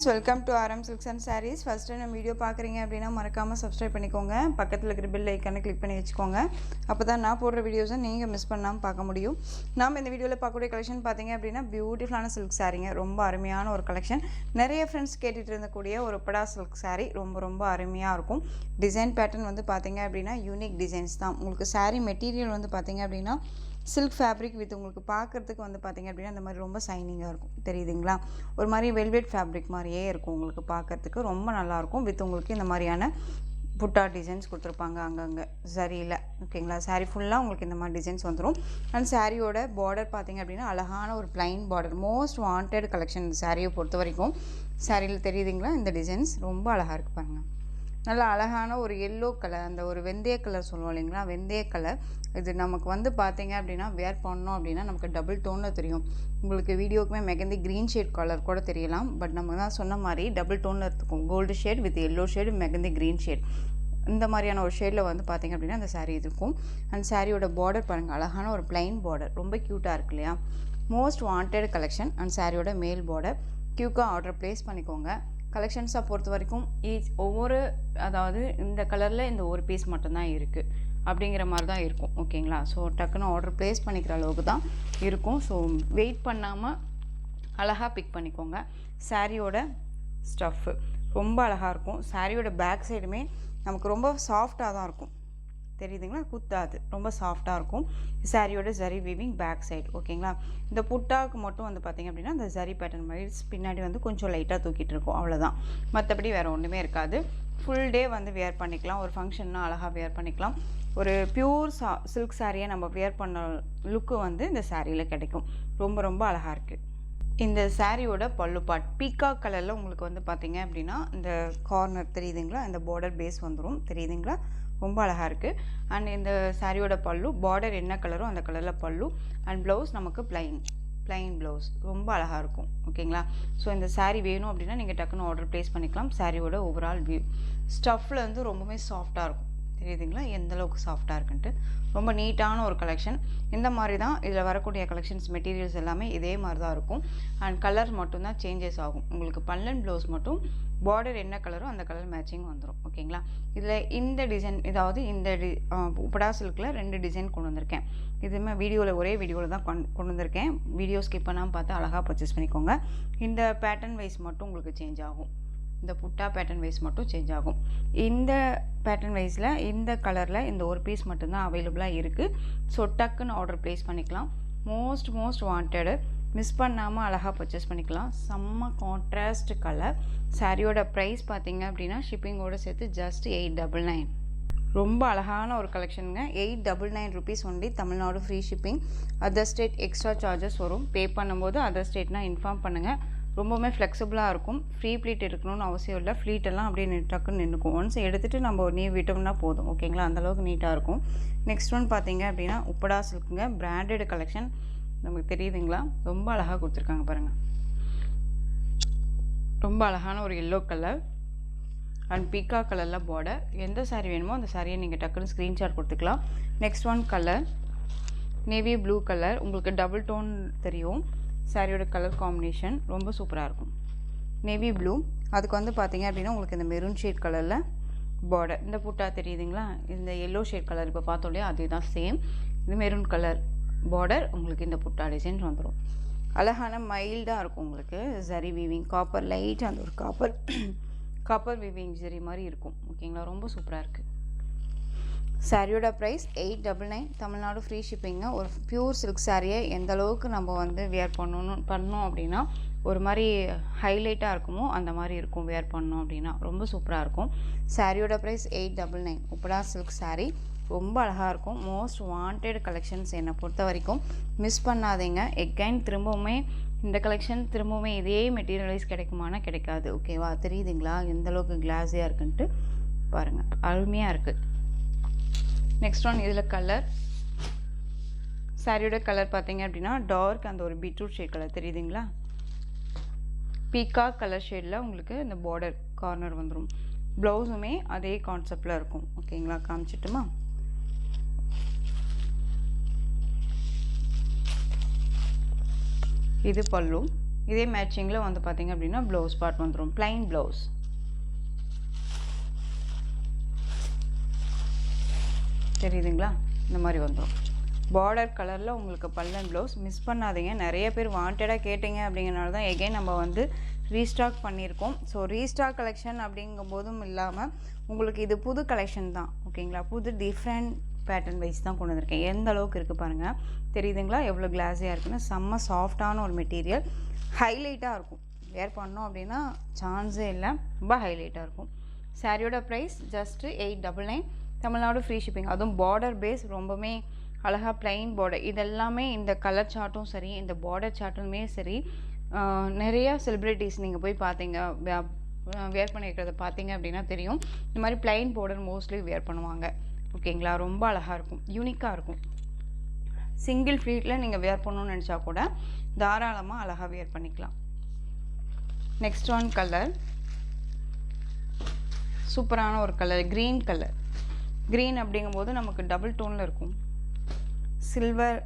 Welcome to RM Silks and Sarees. First time video பார்க்குறீங்க அப்படின்னா மறக்காமல் சப்ஸ்கிரைப் பண்ணிக்கோங்க. பக்கத்தில் இருக்கிற பெல் ஐக்கானை கிளிக் பண்ணி வச்சுக்கோங்க. அப்போ தான் நான் போடுற வீடியோஸை நீங்கள் மிஸ் பண்ணாமல் பார்க்க முடியும். நாம் இந்த வீடியோவில் பார்க்கக்கூடிய கலெக்ஷன் பார்த்தீங்க அப்படின்னா பியூட்டிஃபுல்லான சில்க் சாரீங்க. ரொம்ப அருமையான ஒரு கலெக்ஷன். நிறைய ஃப்ரெண்ட்ஸ் கேட்டுட்டு இருந்தக்கூடிய ஒரு படா சில்க் சாரீ ரொம்ப அருமையாக இருக்கும். டிசைன் பேட்டர்ன் வந்து பார்த்தீங்க அப்படின்னா யூனிக் டிசைன்ஸ் தான். உங்களுக்கு சாரீ மெட்டீரியல் வந்து பார்த்தீங்க அப்படின்னா சில்க் ஃபேப்ரிக் வித் உங்களுக்கு பார்க்குறதுக்கு வந்து பார்த்திங்க அப்படின்னா அந்த மாதிரி ரொம்ப சைனிங்காக இருக்கும். தெரியுதுங்களா? ஒரு மாதிரி வெல்வெட் ஃபேப்ரிக் மாதிரியே இருக்கும். உங்களுக்கு பார்க்குறதுக்கு ரொம்ப நல்லாயிருக்கும். வித் உங்களுக்கு இந்த மாதிரியான புட்டா டிசைன்ஸ் கொடுத்துருப்பாங்க அங்கங்கே சரியில். ஓகேங்களா? சாரீ ஃபுல்லாக உங்களுக்கு இந்த மாதிரி டிசைன்ஸ் வந்துடும். அண்ட் சாரியோட பார்டர் பார்த்திங்க அப்படின்னா அழகான ஒரு plain border. Most wanted collection இந்த சாரியை பொறுத்த வரைக்கும். சாரியில் தெரியுதுங்களா? இந்த டிசைன்ஸ் ரொம்ப அழகாக இருக்குது பாருங்கள். நல்லா அழகான ஒரு எல்லோ கலர், அந்த ஒரு வெந்தய கலர் சொல்லுவோம் இல்லைங்களா? வெந்தய கலர். இது நமக்கு வந்து பார்த்தீங்க அப்படின்னா வேர் பண்ணோம் அப்படின்னா நமக்கு டபுள் டோனில் தெரியும். உங்களுக்கு வீடியோக்குமே மெகந்தி க்ரீன் ஷேட் கலர் கூட தெரியலாம். பட் நம்ம தான் சொன்ன மாதிரி டபுள் டோனில் இருக்கும். Gold shade with yellow shade, mehndi green shade. இந்த மாதிரியான ஒரு ஷேடில் வந்து பார்த்திங்க அப்படின்னா அந்த சாரீ இருக்கும். அண்ட் சாரியோட பார்டர் பாருங்கள், அழகான ஒரு பிளைன் பார்டர். ரொம்ப க்யூட்டாக இருக்கு இல்லையா? Most wanted collection. அண்ட் சாரியோட மேல் பார்டர். க்யூக்காக ஆர்டர் ப்ளேஸ் பண்ணிக்கோங்க. கலெக்ஷன்ஸை பொறுத்த வரைக்கும் ஒவ்வொரு அதாவது இந்த கலரில் இந்த ஒரு பீஸ் மட்டும்தான் இருக்குது அப்படிங்கிற மாதிரி தான் இருக்கும். ஓகேங்களா? ஸோ டக்குன்னு ஆர்டர் ப்ளேஸ் பண்ணிக்கிற அளவுக்கு தான் இருக்கும். ஸோ வெயிட் பண்ணாமல் அழகாக பிக் பண்ணிக்கோங்க. சாரியோட ஸ்டஃப்பு ரொம்ப அழகாக இருக்கும். சாரியோட பேக் சைடுமே நமக்கு ரொம்ப சாஃப்டாக தான் இருக்கும். தெரியுதுங்களா? குத்தாது, ரொம்ப சாஃப்டாக இருக்கும். சாரியோட ஜரி வீவிங் பேக் சைடு. ஓகேங்களா? இந்த புட்டாவுக்கு மட்டும் வந்து பார்த்திங்க அப்படின்னா இந்த ஜரி பேட்டர்ன் மாதிரி பின்னாடி வந்து கொஞ்சம் லைட்டாக தூக்கிட்டு இருக்கும், அவ்வளோதான். மற்றபடி வேறு ஒன்றுமே இருக்காது. ஃபுல் டே வந்து வேர் பண்ணிக்கலாம். ஒரு ஃபங்க்ஷன்னா அழகாக வேர் பண்ணிக்கலாம். ஒரு பியூர் சில்க் சாரியை நம்ம வேர் பண்ண லுக்கு வந்து இந்த சாரியில் கிடைக்கும். ரொம்ப அழகாக இருக்குது. இந்த சாரியோட பல்லு பார்ட் பீகாக் கலரில் உங்களுக்கு வந்து பார்த்திங்க அப்படின்னா இந்த கார்னர் தெரியுதுங்களா? இந்த பார்டர் பேஸ் வந்துடும். தெரியுதுங்களா? ரொம்ப அழகாக இருக்குது. அண்ட் இந்த சாரியோட பல்லு பார்டர் என்ன கலரோ அந்த கலரில் பல்லு. அண்ட் ப்ளவுஸ் நமக்கு பிளைன் ப்ளவுஸ். ரொம்ப அழகாக இருக்கும். ஓகேங்களா? ஸோ இந்த சாரீ வேணும் அப்படின்னா நீங்கள் டக்குன்னு ஆர்டர் ப்ளேஸ் பண்ணிக்கலாம். சாரியோட ஓவரால் வியூ ஸ்டஃப்பில் வந்து ரொம்பவே சாஃப்டாக இருக்கும். தெரியுதுங்களா? எந்த அளவுக்கு சாஃப்டாக இருக்குன்ட்டு. ரொம்ப நீட்டான ஒரு கலெக்ஷன். இந்த மாதிரி தான் இதில் வரக்கூடிய கலெக்ஷன்ஸ் மெட்டீரியல்ஸ் எல்லாமே இதே மாதிரி தான் இருக்கும். அண்ட் கலர் மட்டும்தான் சேஞ்சஸ் ஆகும். உங்களுக்கு பல்லன் ப்ளவுஸ் மட்டும் பார்டர் என்ன கலரோ அந்த கலர் மேட்சிங் வந்துடும். ஓகேங்களா? இதில் இந்த டிசைன் அதாவது இந்த உப்படா சில்கில் 2 டிசைன் கொண்டு வந்திருக்கேன். இதுவுமே ஒரே வீடியோவில் தான் கொண்டு வந்திருக்கேன். வீடியோ ஸ்கிப் பண்ணாமல் பார்த்து அழகாக பர்ச்சேஸ் பண்ணிக்கோங்க. இந்த பேட்டர்ன் வைஸ் மட்டும் உங்களுக்கு சேஞ்ச் ஆகும். இந்த புட்டா பேட்டர்ன் வைஸ் மட்டும் சேஞ்ச் ஆகும். இந்த பேட்டர்ன் வைஸில் இந்த கலரில் இந்த ஒரு பீஸ் மட்டும்தான் அவைலபிளாக இருக்குது. ஸோ டக்குன்னு ஆர்டர் ப்ளேஸ் பண்ணிக்கலாம். Most wanted. மிஸ் பண்ணாமல் அழகாக பர்ச்சேஸ் பண்ணிக்கலாம். செம்ம கான்ட்ராஸ்ட் கலர். சாரியோட ப்ரைஸ் பார்த்தீங்க அப்படின்னா ஷிப்பிங்கோடு சேர்த்து ஜஸ்ட் 899. ரொம்ப அழகான ஒரு கலெக்ஷனுங்க. 899 rupees only. Tamil Nadu free shipping. Other state extra charges வரும். பே பண்ணும்போது அதர் ஸ்டேட்னால் இன்ஃபார்ம் பண்ணுங்கள். ரொம்பவுமே ஃப்ளெக்சிபிளாக இருக்கும். ஃப்ரீ ப்ளீட் இருக்கணும்னு அவசியம் இல்லை. ஃப்ளீட்டெல்லாம் அப்படியே டக்குன்னு நின்றுக்கும். ஒன்ஸ் எடுத்துகிட்டு நம்ம விட்டோம்னா போதும். ஓகேங்களா? அந்தளவுக்கு நீட்டாக இருக்கும். நெக்ஸ்ட் ஒன் பார்த்தீங்க அப்படின்னா உப்படா சில்க்குங்க. Branded collection. நமக்கு தெரியுதுங்களா? ரொம்ப அழகாக கொடுத்துருக்காங்க பாருங்கள். ரொம்ப அழகான ஒரு எல்லோ கலர் அண்ட் பீக்கா கலரில் பார்டர். எந்த சாரீ வேணுமோ அந்த சாரியை நீங்கள் டக்குன்னு ஸ்க்ரீன்ஷாட் கொடுத்துக்கலாம். Next one colour navy blue colour. உங்களுக்கு டபுள் டோன் தெரியும். சாரியோட கலர் காம்பினேஷன் ரொம்ப சூப்பராக இருக்கும். Navy blue. அதுக்கு வந்து பார்த்தீங்க அப்படின்னா உங்களுக்கு இந்த மெரூன் ஷேட் கலரில் பார்டர். இந்த புட்டா தெரியுதுங்களா? இந்த எல்லோ ஷேட் கலர் இப்போ பார்த்தோம் இல்லையா? அதே தான் சேம். இது மெரூன் கலர் பார்டர். உங்களுக்கு இந்த புட்டா டிசைன் வந்துடும். அழகான மைல்டாக இருக்கும். உங்களுக்கு ஜரி வீவிங் காப்பர் லைட் அந்த ஒரு காப்பர் வீவிங் ஜரி மாதிரி இருக்கும். ஓகேங்களா? ரொம்ப சூப்பராக இருக்குது. சாரியோட ப்ரைஸ் 899. தமிழ்நாடு ஃப்ரீ ஷிப்பிங்க. ஒரு பியூர் சில்க் சாரியை எந்த அளவுக்கு நம்ம வந்து வேர் பண்ணோம் அப்படின்னா ஒரு மாதிரி ஹைலைட்டாக இருக்குமோ அந்த மாதிரி இருக்கும். வேர் பண்ணோம் அப்படின்னா ரொம்ப சூப்பராக இருக்கும். சாரியோட ப்ரைஸ் 899. உப்படா சில்க் சாரீ ரொம்ப அழகாக இருக்கும். மோஸ்ட் வாண்டட் கலெக்ஷன்ஸ் என்னை பொறுத்த வரைக்கும். மிஸ் பண்ணாதீங்க. எகைன் திரும்பவுமே இந்த கலெக்ஷன் திரும்பவுமே இதே மெட்டீரியலைஸ் கிடைக்குமானா கிடைக்காது. ஓகேவா? தெரியுதுங்களா? எந்தளவுக்கு கிளாஸியாக இருக்குன்ட்டு பாருங்கள். அருமையாக இருக்குது. நெக்ஸ்ட் ஒன் இதில் கலர். சாரியோட கலர் பார்த்தீங்க அப்படின்னா டார்க் அந்த ஒரு பீட்ரூட் ஷேட் கலர். தெரியுதுங்களா? பீகாக் கலர் ஷேடில் உங்களுக்கு இந்த பார்டர் கார்னர் வந்துடும். ப்ளவுஸுமே அதே கான்செப்டில் இருக்கும். ஓகேங்களா? காமிச்சிட்டுமா? இது பல்லு. இதே மேட்சிங்கில் வந்து பார்த்திங்க அப்படின்னா ப்ளவுஸ் பார்ட் வந்துடும், ப்ளைன் ப்ளவுஸ். தெரியுதுங்களா? இந்த மாதிரி வந்துடும். பார்டர் கலரில் உங்களுக்கு பல்லன் ப்ளவுஸ். மிஸ் பண்ணாதீங்க. நிறைய பேர் வாண்டடாக கேட்டிங்க அப்படிங்கிறனால தான் எகைன் நம்ம வந்து ரீஸ்டாக் பண்ணியிருக்கோம். ஸோ ரீஸ்டாக் கலெக்ஷன் அப்படிங்கும்போதும் இல்லாமல் உங்களுக்கு இது புது கலெக்ஷன் தான். ஓகேங்களா? புது டிஃப்ரெண்ட் பேட்டர்ன் வைஸ் தான் கொண்டு வந்திருக்கேன். எந்த அளவுக்கு இருக்குது பாருங்கள். தெரியுதுங்களா எவ்வளோ கிளாஸியாக இருக்குன்னு? செம்ம சாஃப்டான ஒரு மெட்டீரியல், ஹைலைட்டாக இருக்கும். வேர் பண்ணோம் அப்படின்னா சான்ஸே இல்லை, ரொம்ப ஹைலைட்டாக இருக்கும். சாரியோட price just 899. Tamil Nadu free shipping. அதுவும் பார்டர் பேஸ், ரொம்பவுமே அழகாக ப்ளைன் பார்டர். இதெல்லாமே இந்த கலர் சார்ட்டும் சரி, இந்த பார்டர் சார்ட்டுமே சரி, நிறையா செலிப்ரிட்டிஸ் நீங்கள் போய் பார்த்தீங்க, வேர் பண்ணியிருக்கிறத பார்த்தீங்க அப்படின்னா தெரியும். இந்த மாதிரி ப்ளைன் பார்டர் மோஸ்ட்லி வேர் பண்ணுவாங்க. ஓகேங்களா? ரொம்ப அழகாக இருக்கும், யூனிக்காக இருக்கும். சிங்கிள் ஃப்ளீட்டில் நீங்கள் வேர் பண்ணணும்னு நினச்சா கூட தாராளமாக அழகாக வேர் பண்ணிக்கலாம். நெக்ஸ்ட் ஒன் கலர், சூப்பரான ஒரு கலர், க்ரீன் கலர். க்ரீன் அப்படிங்கும்போது நமக்கு டபுள் டோனில் இருக்கும். சில்வர்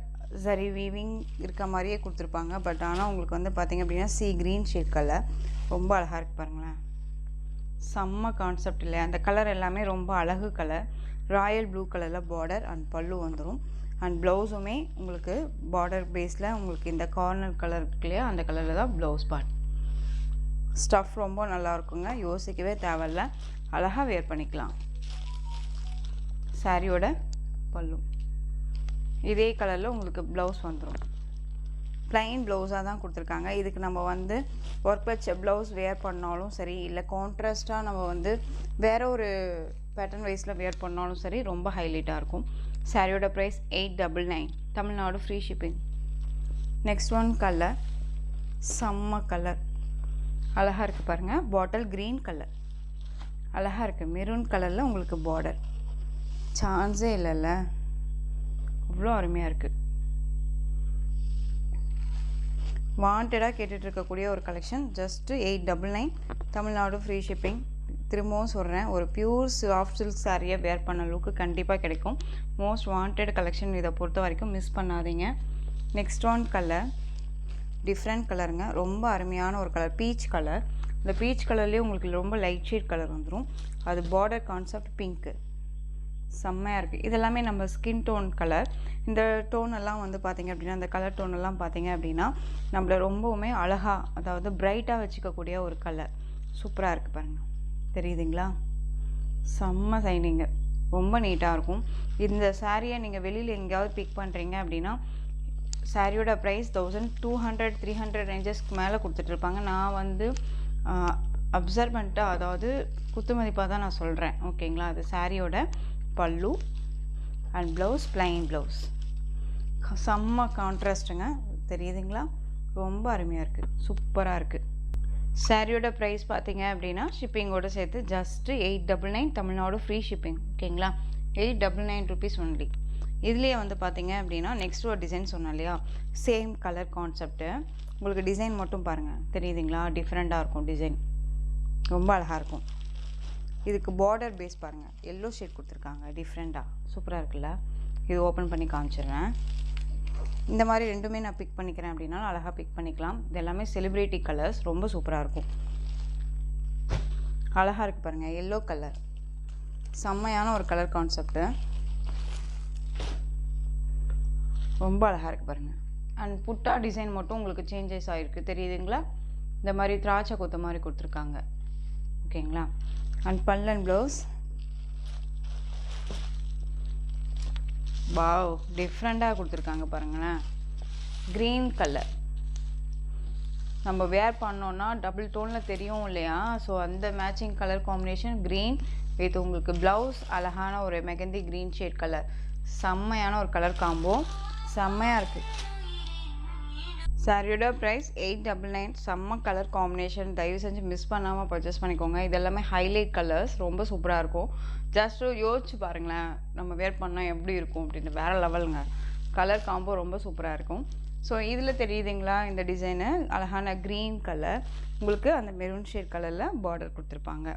சரி வீவிங் இருக்க மாதிரியே கொடுத்துருப்பாங்க. பட் ஆனால் உங்களுக்கு வந்து பார்த்திங்க அப்படின்னா சி க்ரீன் ஷேட் கலர் ரொம்ப அழகாக இருக்குது பாருங்களேன். செம்ம கான்செப்ட் இல்லை? அந்த கலர் எல்லாமே ரொம்ப அழகு கலர். ராயல் ப்ளூ கலரில் பார்டர் அண்ட் பல்லு வந்துடும். அண்ட் ப்ளவுஸுமே உங்களுக்கு பார்டர் பேஸில் உங்களுக்கு இந்த கார்னர் கலர் இருக்கு இல்லையா, அந்த கலரில் தான் ப்ளவுஸ் பார்ட். ஸ்டஃப் ரொம்ப நல்லா இருக்குங்க, யோசிக்கவே தேவையில்ல, அழகாக வேர் பண்ணிக்கலாம். சாரியோட பல்லு இதே கலரில் உங்களுக்கு ப்ளவுஸ் வந்துடும். ப்ளைன் ப்ளவுஸாக தான் கொடுத்துருக்காங்க. இதுக்கு நம்ம வந்து ஒர்க் வச்ச ப்ளவுஸ் வேர் பண்ணாலும் சரி, இல்லை கான்ட்ராஸ்ட்டாக நம்ம வந்து வேறு ஒரு பேட்டர்ன் வைஸில் வேர் பண்ணாலும் சரி, ரொம்ப ஹைலைட்டாக இருக்கும். சாரியோட price 899. Tamil Nadu free shipping. Next one colour, செம்ம கலர், அழகாக இருக்குது பாருங்கள். பாட்டில் க்ரீன் கலர் அழகாக இருக்குது. மெரூன் கலரில் உங்களுக்கு பார்டர், சான்ஸே இல்லைல்ல, அவ்வளோ அருமையாக இருக்குது. வாண்டடாக கேட்டுட்டு இருக்கக்கூடிய ஒரு collection. Just 899. Tamil Nadu free shipping. திரும்பவும் சொல்கிறேன், ஒரு பியூர் சாஃப்ட் சில்க் சாரியை வேர் பண்ண அளவுக்கு கண்டிப்பாக கிடைக்கும். Most wanted collection. இதை பொறுத்த வரைக்கும் மிஸ் பண்ணாதீங்க. நெக்ஸ்ட் ஒன் கலர், டிஃப்ரெண்ட் கலருங்க, ரொம்ப அருமையான ஒரு கலர், பீச் கலர். இந்த பீச் கலர்லேயே உங்களுக்கு ரொம்ப லைட் ஷேட் கலர் வந்துடும். அது பார்டர் கான்செப்ட் பிங்க்கு, செம்மையாக இருக்குது. இதெல்லாமே நம்ம ஸ்கின் டோன் கலர். இந்த டோன் எல்லாம் வந்து பார்த்திங்க அப்படின்னா, அந்த கலர் டோன் எல்லாம் பார்த்திங்க அப்படின்னா நம்மளை ரொம்பவுமே அழகாக, அதாவது பிரைட்டாக வச்சுக்கக்கூடிய ஒரு கலர். சூப்பராக இருக்குது பாருங்கள். தெரியுதுங்களா? செம்ம சைனிங்கு, ரொம்ப நீட்டாக இருக்கும். இந்த சாரியை நீங்கள் வெளியில் எங்கேயாவது பிக் பண்ணுறீங்க அப்படின்னா சாரியோட ப்ரைஸ் 1200 300 ரேஞ்சஸ்க்கு மேலே கொடுத்துட்ருப்பாங்க. நான் வந்து அப்சர்வ்மெண்ட்டாக, அதாவது குத்துமதிப்பாக தான் நான் சொல்கிறேன். ஓகேங்களா? அது சாரியோட பல்லு அண்ட் ப்ளவுஸ், ப்ளைன் ப்ளவுஸ், செம்ம கான்ட்ராஸ்ட்டுங்க. தெரியுதுங்களா? ரொம்ப அருமையாக இருக்குது, சூப்பராக இருக்குது. சாரியோட ப்ரைஸ் பார்த்தீங்க அப்படின்னா ஷிப்பிங்கோடு சேர்த்து ஜஸ்ட்டு 899. Tamil Nadu free shipping. ஓகேங்களா? 899 ருபீஸ் ஒன்லி. இதுலேயே வந்து பார்த்தீங்க அப்படின்னா நெக்ஸ்ட் ஒரு டிசைன் சொன்னேன் இல்லையா, சேம் கலர் கான்செப்ட்டு. உங்களுக்கு டிசைன் மட்டும் பாருங்கள், தெரியுதுங்களா? டிஃப்ரெண்ட்டாக இருக்கும் டிசைன், ரொம்ப அழகாக இருக்கும். இதுக்கு பார்டர் பேஸ் பாருங்கள், எல்லோ ஷேட் கொடுத்துருக்காங்க, டிஃப்ரெண்ட்டாக சூப்பராக இருக்குல்ல? இது ஓப்பன் பண்ணி காமிச்சிடுறேன். இந்த மாதிரி ரெண்டுமே நான் பிக் பண்ணிக்கிறேன் அப்படின்னா அழகாக பிக் பண்ணிக்கலாம். இது எல்லாமே செலிப்ரிட்டி கலர்ஸ், ரொம்ப சூப்பராக இருக்கும். அழகாக இருக்குது பாருங்கள், எல்லோ கலர், செம்மையான ஒரு கலர் கான்செப்ட்டு, ரொம்ப அழகாக இருக்குது பாருங்கள். அண்ட் புட்டா டிசைன் மட்டும் உங்களுக்கு சேஞ்சஸ் ஆகிருக்கு, தெரியுதுங்களா? இந்த மாதிரி திராட்சை கொத்த மாதிரி கொடுத்துருக்காங்க. ஓகேங்களா? அண்ட் பல்லன் ப்ளவுஸ், வாவ், டிஃப்ரெண்ட்டாக கொடுத்துருக்காங்க பாருங்களேன். க்ரீன் கலர் நம்ம வேர் பண்ணோன்னா டபுள் டோனில் தெரியும் இல்லையா? ஸோ அந்த matching colour combination green with உங்களுக்கு ப்ளவுஸ் அழகான ஒரு மெகந்தி க்ரீன் ஷேட் கலர். செம்மையான ஒரு கலர் காம்போ, செம்மையாக இருக்குது. சாரியோட ப்ரைஸ் 899. செம்ம கலர் காம்பினேஷன், தயவு செஞ்சு மிஸ் பண்ணாமல் பர்ச்சேஸ் பண்ணிக்கோங்க. இதெல்லாமே ஹைலைட் கலர்ஸ், ரொம்ப சூப்பராக இருக்கும். ஜஸ்ட்டு யோசிச்சு பாருங்களேன், நம்ம வேர் பண்ணால் எப்படி இருக்கும் அப்படின்னு. வேறு லெவலுங்க, கலர் காம்போ ரொம்ப சூப்பராக இருக்கும். ஸோ இதில் தெரியுதுங்களா இந்த டிசைனு, அழகான க்ரீன் கலர், உங்களுக்கு அந்த மெரூன் ஷேட் கலரில் பார்டர் கொடுத்துருப்பாங்க.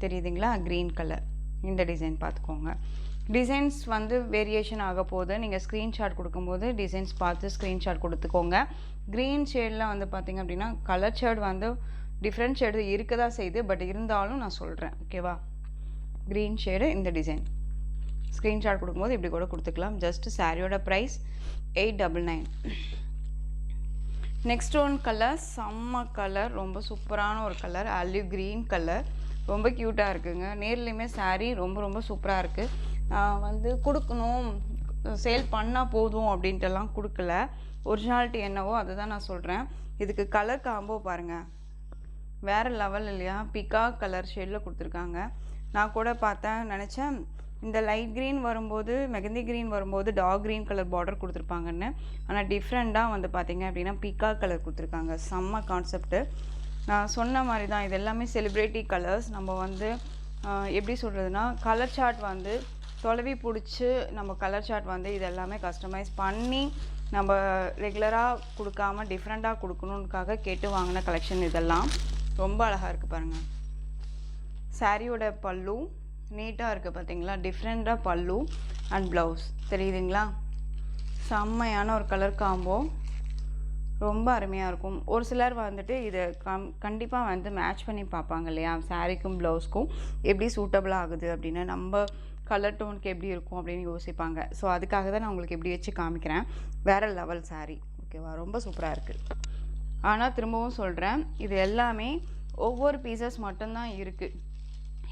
தெரியுதுங்களா? க்ரீன் கலர், இந்த டிசைன் பார்த்துக்கோங்க. டிசைன்ஸ் வந்து வேரியேஷன் ஆக போகுது. நீங்கள் ஸ்க்ரீன்ஷாட் கொடுக்கும்போது டிசைன்ஸ் பார்த்து ஸ்க்ரீன்ஷாட் கொடுத்துக்கோங்க. க்ரீன் ஷேடில் வந்து பார்த்திங்க அப்படின்னா கலர் ஷேட் வந்து டிஃப்ரெண்ட் ஷேடு இருக்க தான் செய்யுது. பட் இருந்தாலும் நான் சொல்கிறேன், ஓகேவா? க்ரீன் ஷேடு இந்த டிசைன் ஸ்க்ரீன்ஷாட் கொடுக்கும்போது இப்படி கூட கொடுத்துக்கலாம். ஜஸ்ட் சாரியோட ப்ரைஸ் 899. நெக்ஸ்ட் ஒன் கலர், செம்ம கலர், ரொம்ப சூப்பரான ஒரு கலர், ஆலிவ் க்ரீன் கலர், ரொம்ப க்யூட்டாக இருக்குங்க. நேர்லேயுமே சாரீ ரொம்ப ரொம்ப சூப்பராக இருக்குது. நான் வந்து கொடுக்கணும், சேல் பண்ணால் போதும் அப்படின்ட்டுலாம் கொடுக்கல. ஒரிஜினாலிட்டி என்னவோ அதை தான் நான் சொல்கிறேன். இதுக்கு கலர் காம்போ பாருங்கள், வேறு லெவல் இல்லையா? பிகாக் கலர் ஷேடில் கொடுத்துருக்காங்க. நான் கூட பார்த்தேன், நினச்சேன் இந்த லைட் க்ரீன் வரும்போது, மெகந்தி க்ரீன் வரும்போது டார்க் க்ரீன் கலர் பார்டர் கொடுத்துருப்பாங்கன்னு. ஆனால் டிஃப்ரெண்ட்டாக வந்து பார்த்திங்க அப்படின்னா பிகாக் கலர் கொடுத்துருக்காங்க. செம்ம கான்செப்ட்டு. நான் சொன்ன மாதிரி தான், இது எல்லாமே செலிப்ரிட்டி கலர்ஸ். நம்ம வந்து எப்படி சொல்கிறதுனா, கலர் சார்ட் வந்து தொலைவி பிடிச்சி நம்ம கலர் சார்ட் வந்து இது எல்லாமே கஸ்டமைஸ் பண்ணி நம்ம ரெகுலராக கொடுக்காம டிஃப்ரெண்ட்டாக கொடுக்கணுன்னுக்காக கேட்டு வாங்கின கலெக்ஷன். இதெல்லாம் ரொம்ப அழகாக இருக்குது பாருங்கள். சாரியோட பல்லு நீட்டாக இருக்குது பார்த்தீங்களா? டிஃப்ரெண்ட்டாக பல்லு அண்ட் ப்ளவுஸ் தெரியுதுங்களா? செம்மையான ஒரு கலர் காம்போ, ரொம்ப அருமையாக இருக்கும். ஒரு சிலர் வந்துட்டு இதை கண்டிப்பாக வந்து மேட்ச் பண்ணி பார்ப்பாங்க இல்லையா? சாரீக்கும் ப்ளவுஸ்க்கும் எப்படி சூட்டபிள் ஆகுது அப்படின்னு, நம்ம கலர் டோனுக்கு எப்படி இருக்கும் அப்படின்னு யோசிப்பாங்க. ஸோ அதுக்காக தான் நான் உங்களுக்கு எப்படி வச்சு காமிக்கிறேன். வேறு லெவல் சாரீ, ஓகேவா? ரொம்ப சூப்பராக இருக்குது. ஆனால் திரும்பவும் சொல்கிறேன், இது எல்லாமே ஒவ்வொரு பீசஸ் மட்டும்தான் இருக்குது.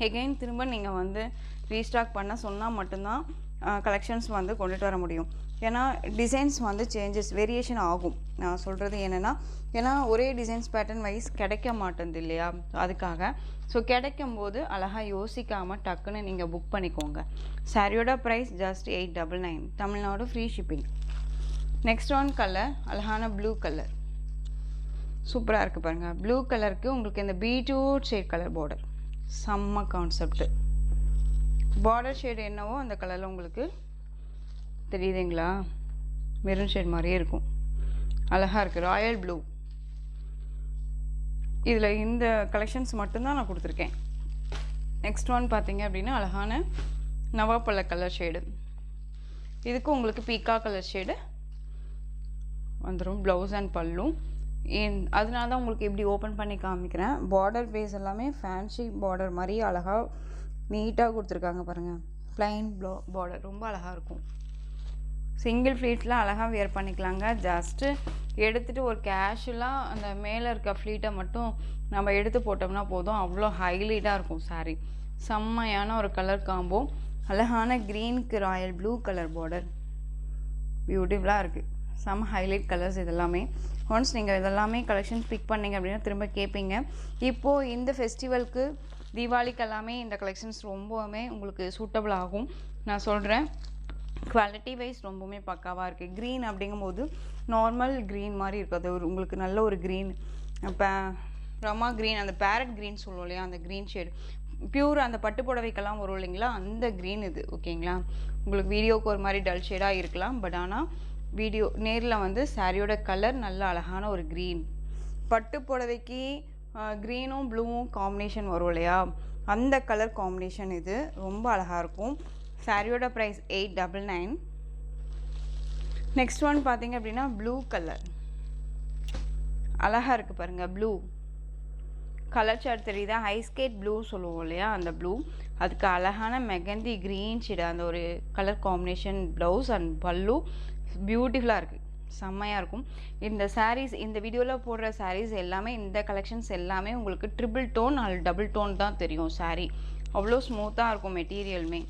எகெயின் திரும்ப நீங்கள் வந்து ரீஸ்டாக் பண்ண சொன்னால் மட்டும்தான் கலெக்ஷன்ஸ் வந்து கொண்டுட்டு வர முடியும். ஏன்னா டிசைன்ஸ் வந்து சேஞ்சஸ் வேரியேஷன் ஆகும். நான் சொல்கிறது என்னென்னா, ஏன்னா ஒரே டிசைன்ஸ் பேட்டர்ன் வைஸ் கிடைக்க மாட்டேங்குது இல்லையா? அதுக்காக ஸோ கிடைக்கும் போது அழகாக யோசிக்காமல் டக்குன்னு நீங்கள் புக் பண்ணிக்கோங்க. சாரியோட price just 899, Tamil Nadu free shipping. Next one colour, அழகான ப்ளூ கலர், சூப்பராக இருக்குது பாருங்கள். ப்ளூ கலருக்கு உங்களுக்கு இந்த பீட்ரூட் ஷேட் கலர் பார்டர், செம்ம கான்செப்ட். பார்டர் ஷேடு என்னவோ அந்த கலரில் உங்களுக்கு தெரியுதுங்களா? மெரூன் ஷேட் மாதிரியே இருக்கும், அழகாக இருக்குது. Royal blue. இதில் இந்த கலெக்ஷன்ஸ் மட்டும்தான் நான் கொடுத்துருக்கேன். நெக்ஸ்ட் ஒன் பார்த்தீங்க அப்படின்னா அழகான நவாப்பழ கலர் ஷேடு. இதுக்கு உங்களுக்கு பீக்கா கலர் ஷேடு வந்துடும். ப்ளவுஸ் அண்ட் பல்லும். அதனால தான் உங்களுக்கு எப்படி ஓப்பன் பண்ணி காமிக்கிறேன். பார்டர் பேஸ் எல்லாமே ஃபேன்சி பார்டர் மாதிரி அழகாக நீட்டாக கொடுத்துருக்காங்க பாருங்கள். ப்ளைன் பார்டர் ரொம்ப அழகாக இருக்கும். சிங்கிள் ஃப்ளீட்லாம் அழகாக வியர் பண்ணிக்கலாங்க. ஜஸ்ட்டு எடுத்துகிட்டு ஒரு கேஷுவலாக அந்த மேலே இருக்க ஃப்ளீட்டை மட்டும் நம்ம எடுத்து போட்டோம்னா போதும், அவ்வளோ ஹைலைட்டாக இருக்கும் சாரீ. செம்மையான ஒரு கலர் காம்போ, அழகான க்ரீனுக்கு ராயல் ப்ளூ கலர் பார்டர், பியூட்டிஃபுல்லாக இருக்குது. செம்ம ஹைலைட் கலர்ஸ் இதெல்லாமே. ஒன்ஸ் நீங்கள் இதெல்லாமே கலெக்ஷன்ஸ் பிக் பண்ணிங்க அப்படின்னா திரும்ப கேட்பீங்க. இப்போது இந்த ஃபெஸ்டிவலுக்கு, தீபாவளிக்கு எல்லாமே இந்த கலெக்ஷன்ஸ் ரொம்பவுமே உங்களுக்கு சூட்டபிள் ஆகும். நான் சொல்கிறேன், குவாலிட்டி வைஸ் ரொம்பவுமே பக்காவாக இருக்குது. க்ரீன் அப்படிங்கும்போது நார்மல் க்ரீன் மாதிரி இருக்காது, ஒரு உங்களுக்கு நல்ல ஒரு க்ரீன், இப்போ ரமா க்ரீன், அந்த பேரட் க்ரீன் சொல்லுவோம் இல்லையா? அந்த க்ரீன் ஷேடு பியூர் அந்த பட்டு புடவைக்கெல்லாம் வரும் இல்லைங்களா? அந்த க்ரீன் இது, ஓகேங்களா? உங்களுக்கு வீடியோவுக்கு ஒரு மாதிரி டல் ஷேடாக இருக்கலாம், பட் ஆனால் வீடியோ நேரில் வந்து சாரியோட கலர் நல்ல அழகான ஒரு க்ரீன். பட்டு புடவைக்கு க்ரீனும் ப்ளூவும் காம்பினேஷன் வரும் இல்லையா? அந்த கலர் காம்பினேஷன் இது ரொம்ப அழகாக இருக்கும். சாரியோட ப்ரைஸ் 899. நெக்ஸ்ட் ஒன் பார்த்தீங்க அப்படின்னா ப்ளூ கலர், அழகாக இருக்குது பாருங்கள். ப்ளூ கலர் சார்ட் தெரியுதா? ஹைஸ்கேட் ப்ளூ சொல்லுவோம் இல்லையா? அந்த ப்ளூ, அதுக்கு அழகான மெகந்தி க்ரீன் ஷேடு, அந்த ஒரு கலர் காம்பினேஷன். ப்ளவுஸ் அண்ட் பல்லு பியூட்டிஃபுல்லாக இருக்குது, செம்மையாக இருக்கும். இந்த சாரீஸ், இந்த வீடியோவில் போடுற சாரீஸ் எல்லாமே, இந்த கலெக்ஷன்ஸ் எல்லாமே உங்களுக்கு ட்ரிபிள் டோன் அல்லது டபுள் டோன் தான் தெரியும். சாரீ அவ்வளோ ஸ்மூத்தாக இருக்கும், மெட்டீரியலுமே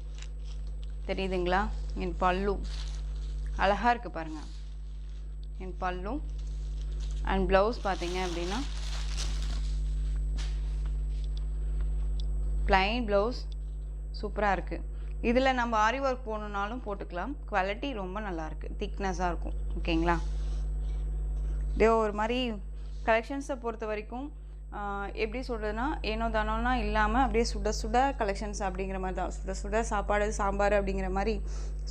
தெரியுதுங்களா? என் பல்லு அழகாக இருக்குது பாருங்கள். என் பல்லு அண்ட் ப்ளவுஸ் பார்த்தீங்க அப்படின்னா ப்ளைன் ப்ளவுஸ், சூப்பராக இருக்குது. இதில் நம்ம ஆரி ஒர்க் போடணுன்னாலும் போட்டுக்கலாம். குவாலிட்டி ரொம்ப நல்லாயிருக்கு, திக்னஸாக இருக்கும், ஓகேங்களா? இதே ஒரு மாதிரி கலெக்ஷன்ஸை பொறுத்த வரைக்கும் எப்படி சொல்கிறதுனா, ஏனோ தானோன்னா இல்லாமல் அப்படியே சுட சுட கலெக்ஷன்ஸ் அப்படிங்கிற மாதிரி தான். சுட சுட சாப்பாடு சாம்பார் அப்படிங்கிற மாதிரி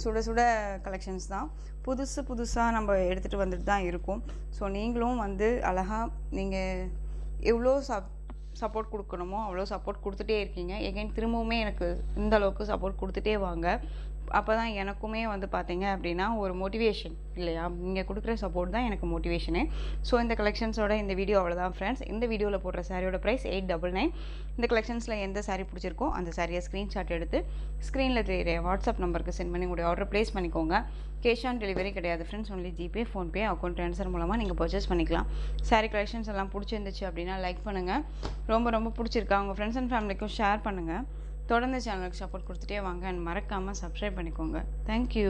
சுட சுட கலெக்ஷன்ஸ் தான். புதுசாக நம்ம எடுத்துகிட்டு வந்துட்டு தான் இருக்கும். ஸோ நீங்களும் வந்து அழகாக நீங்கள் எவ்வளோ சப்போர்ட் கொடுக்கணுமோ அவ்வளோ சப்போர்ட் கொடுத்துட்டே இருக்கீங்க. எகைன் திரும்பவுமே எனக்கு இந்த அளவுக்கு சப்போர்ட் கொடுத்துட்டே வாங்க. அப்போ தான் எனக்குமே வந்து பார்த்தீங்க அப்படின்னா ஒரு மோட்டிவேஷன் இல்லையா, நீங்கள் கொடுக்குற சப்போர்ட் தான் எனக்கு மோட்டிவேஷனு. ஸோ இந்த கலெக்ஷன்ஸோட இந்த வீடியோ அவ்வளோதான் ஃப்ரெண்ட்ஸ். இந்த வீடியோவில் போடுற சாரியோட ப்ரைஸ் 899. இந்த கலெக்ஷன்ஸில் எந்த சாரீ பிடிச்சிருக்கோ அந்த சாரியை ஸ்க்ரீன்ஷாட் எடுத்து ஸ்க்ரீனில் தெரிய வாட்ஸ்அப் நம்பருக்கு சென்ட் பண்ணி உங்களுடைய ஆர்டர் ப்ளேஸ் பண்ணிக்கோங்க. கேஷ் ஆன் டெலிவரி கிடையாது friends, only GPay, PhonePe, account transfer மூலமாக நீங்கள் பர்ச்சேஸ் பண்ணிக்கலாம். சாரீ கலெக்ஷன்ஸ் எல்லாம் பிடிச்சிருந்துச்சு அப்படின்னா லைக் பண்ணுங்கள். ரொம்ப பிடிச்சிருக்கா உங்கள் ஃப்ரெண்ட்ஸ் அண்ட் ஃபேமிலிக்கும் ஷேர் பண்ணுங்கள். தொடர்ந்து சேனலுக்கு சப்போர்ட் கொடுத்துட்டே வாங்க அண்ட் மறக்காமல் சப்ஸ்கிரைப் பண்ணிக்கோங்க. தேங்க்யூ.